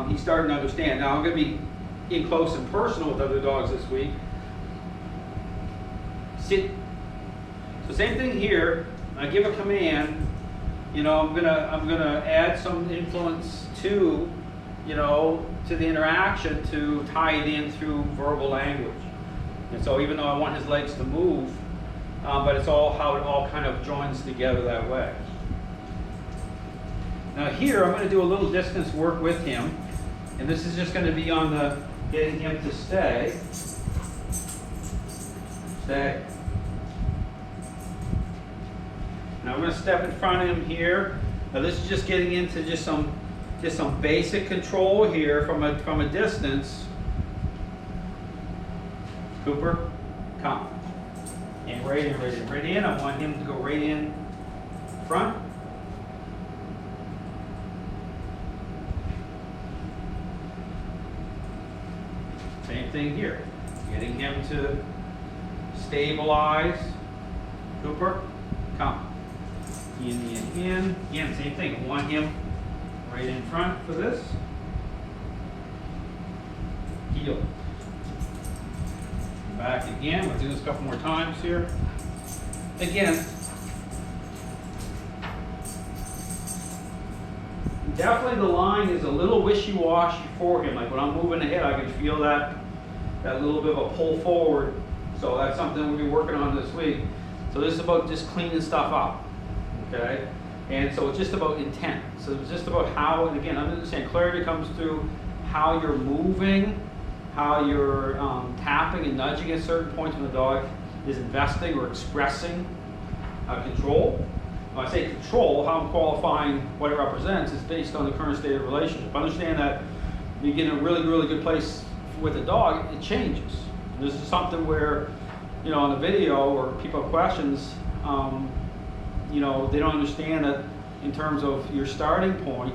he's starting to understand. Now I'm going to be in close and personal with other dogs this week. Sit. So same thing here. I give a command. I'm gonna add some influence to, to the interaction to tie it in through verbal language. And so even though I want his legs to move, but it's all how it all kind of joins together that way. Now here I'm going to do a little distance work with him, and this is just going to be on the getting him to stay. Stay. Now I'm going to step in front of him here. Now this is just getting into just some basic control here from a distance. Cooper, come. And right in, right in, right in. I want him to go right in front. Same thing here. Getting him to stabilize. Cooper, come. In. Again, same thing. I want him right in front for this. Heel. Back again. We'll do this a couple more times here. Again, definitely the line is a little wishy-washy for him. Like when I'm moving ahead, I can feel that little bit of a pull forward. So that's something we'll be working on this week. So this is about just cleaning stuff up. Okay? And so it's just about intent. So it's just about how, and again, understand clarity comes through how you're moving, how you're tapping and nudging at certain points when the dog is investing or expressing control. When I say control, how I'm qualifying what it represents is based on the current state of the relationship. Understand that when you get in a really, really good place with a dog, it changes. And this is something where, on the video or people have questions, they don't understand that in terms of your starting point.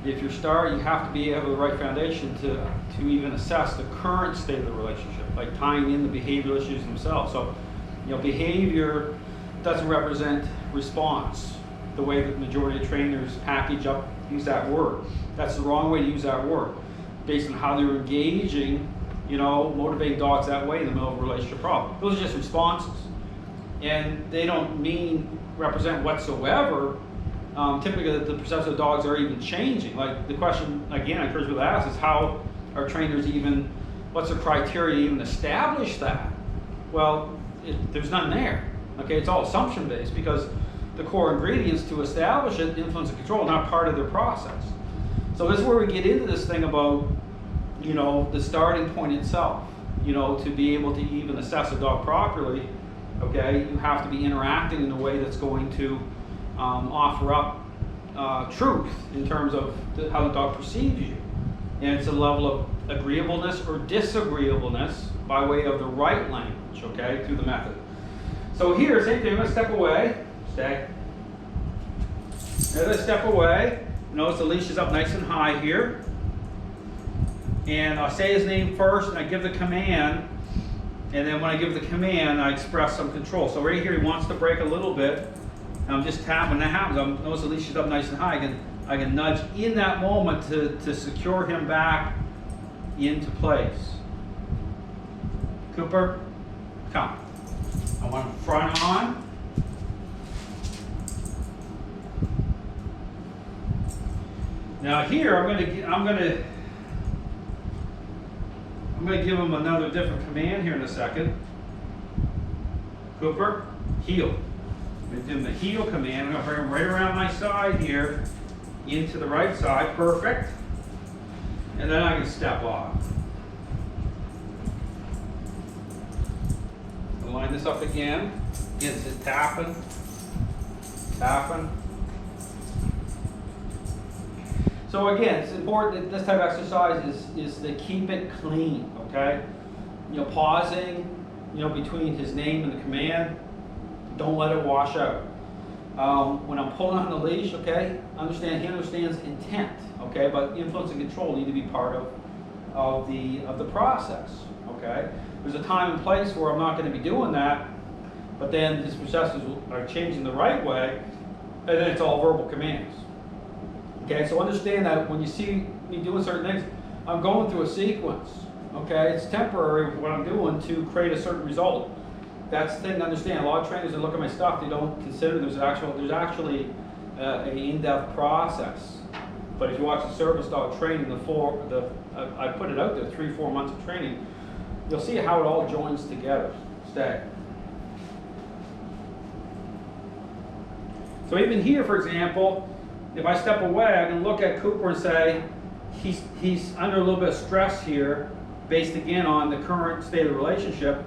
If you have to be able the right foundation to even assess the current state of the relationship, like tying in the behavioral issues themselves. So, behavior doesn't represent response the way that the majority of trainers use that word. That's the wrong way to use that word, based on how they're engaging, motivating dogs that way in the middle of a relationship problem. Those are just responses, and they don't represent whatsoever. Typically, the perception of dogs are even changing. Like the question, again, I encourage people to ask is how are trainers what's the criteria to even establish that? Well, there's none there. Okay, it's all assumption based because the core ingredients to establish it, influence and control, are not part of their process. So this is where we get into this thing about, the starting point itself. To be able to even assess a dog properly, okay, you have to be interacting in a way that's going to offer up truth in terms of how the dog perceives you. And it's a level of agreeableness or disagreeableness by way of the right language, okay, through the method. So here, same thing, I'm going to step away. Stay. As I step away, notice the leash is up nice and high here. And I'll say his name first, and I give the command. And then when I give the command, I express some control. So right here, he wants to break a little bit. And I'm just tapping. When that happens, notice the leash is up nice and high. I can nudge in that moment to secure him back into place. Cooper, come. I want him front on. Now here, I'm going to give him another different command here in a second. Cooper, heel. I'm going to give him the heel command. I'm going to bring him right around my side here, into the right side. Perfect. And then I can step off. I'll line this up again. Again, it's tapping, tapping. So again, it's important that this type of exercise is to keep it clean, okay? Pausing, between his name and the command. Don't let it wash out. When I'm pulling on the leash, okay, he understands intent, okay, but influence and control need to be part of the process, okay? There's a time and place where I'm not going to be doing that, but then his processes are changing the right way, and then it's all verbal commands. Okay, so understand that when you see me doing certain things, I'm going through a sequence. Okay, it's temporary what I'm doing to create a certain result. That's the thing to understand. A lot of trainers that look at my stuff, they don't consider there's actually an in-depth process. But if you watch the service dog training, I put it out there, 3-4 months of training, you'll see how it all joins together. Stay. So even here, for example, if I step away, I can look at Cooper and say, he's under a little bit of stress here, based again on the current state of the relationship.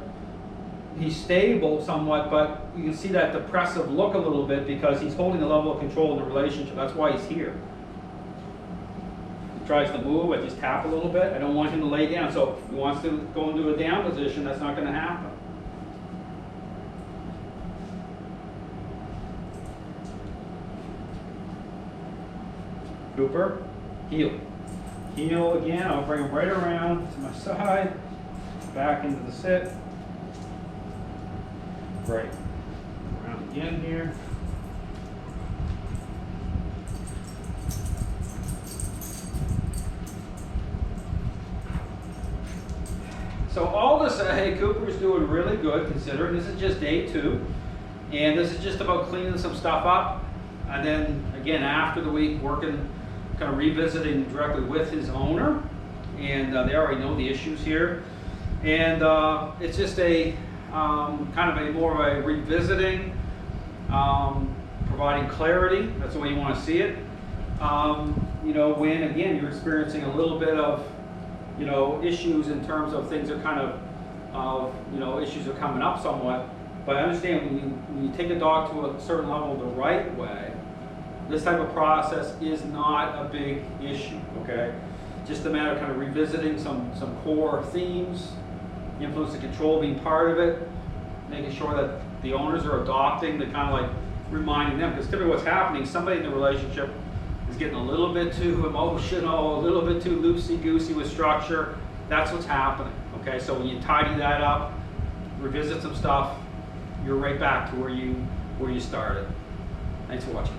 He's stable somewhat, but you can see that depressive look a little bit because he's holding a level of control in the relationship. That's why he's here. He tries to move, I just tap a little bit. I don't want him to lay down. So if he wants to go into a down position, that's not going to happen. Cooper, heel. Heel again, I'll bring him right around to my side, back into the sit. Right. Around again here. So all to say, Cooper's doing really good considering this is just day 2. And this is just about cleaning some stuff up. And then again, after the week, working, kind of revisiting directly with his owner. And they already know the issues here. And it's just a kind of a more of a revisiting, providing clarity. That's the way you want to see it. You know, when again you're experiencing a little bit of, you know, issues in terms of things are kind of, you know, issues are coming up somewhat. But I understand when you take a dog to a certain level the right way, this type of process is not a big issue. Okay, just a matter of kind of revisiting some core themes. Influence and control being part of it, making sure that the owners are adopting the kind of like reminding them, because typically what's happening, somebody in the relationship is getting a little bit too emotional, a little bit too loosey-goosey with structure. That's what's happening. Okay, so when you tidy that up, revisit some stuff, you're right back to where you started. Thanks for watching.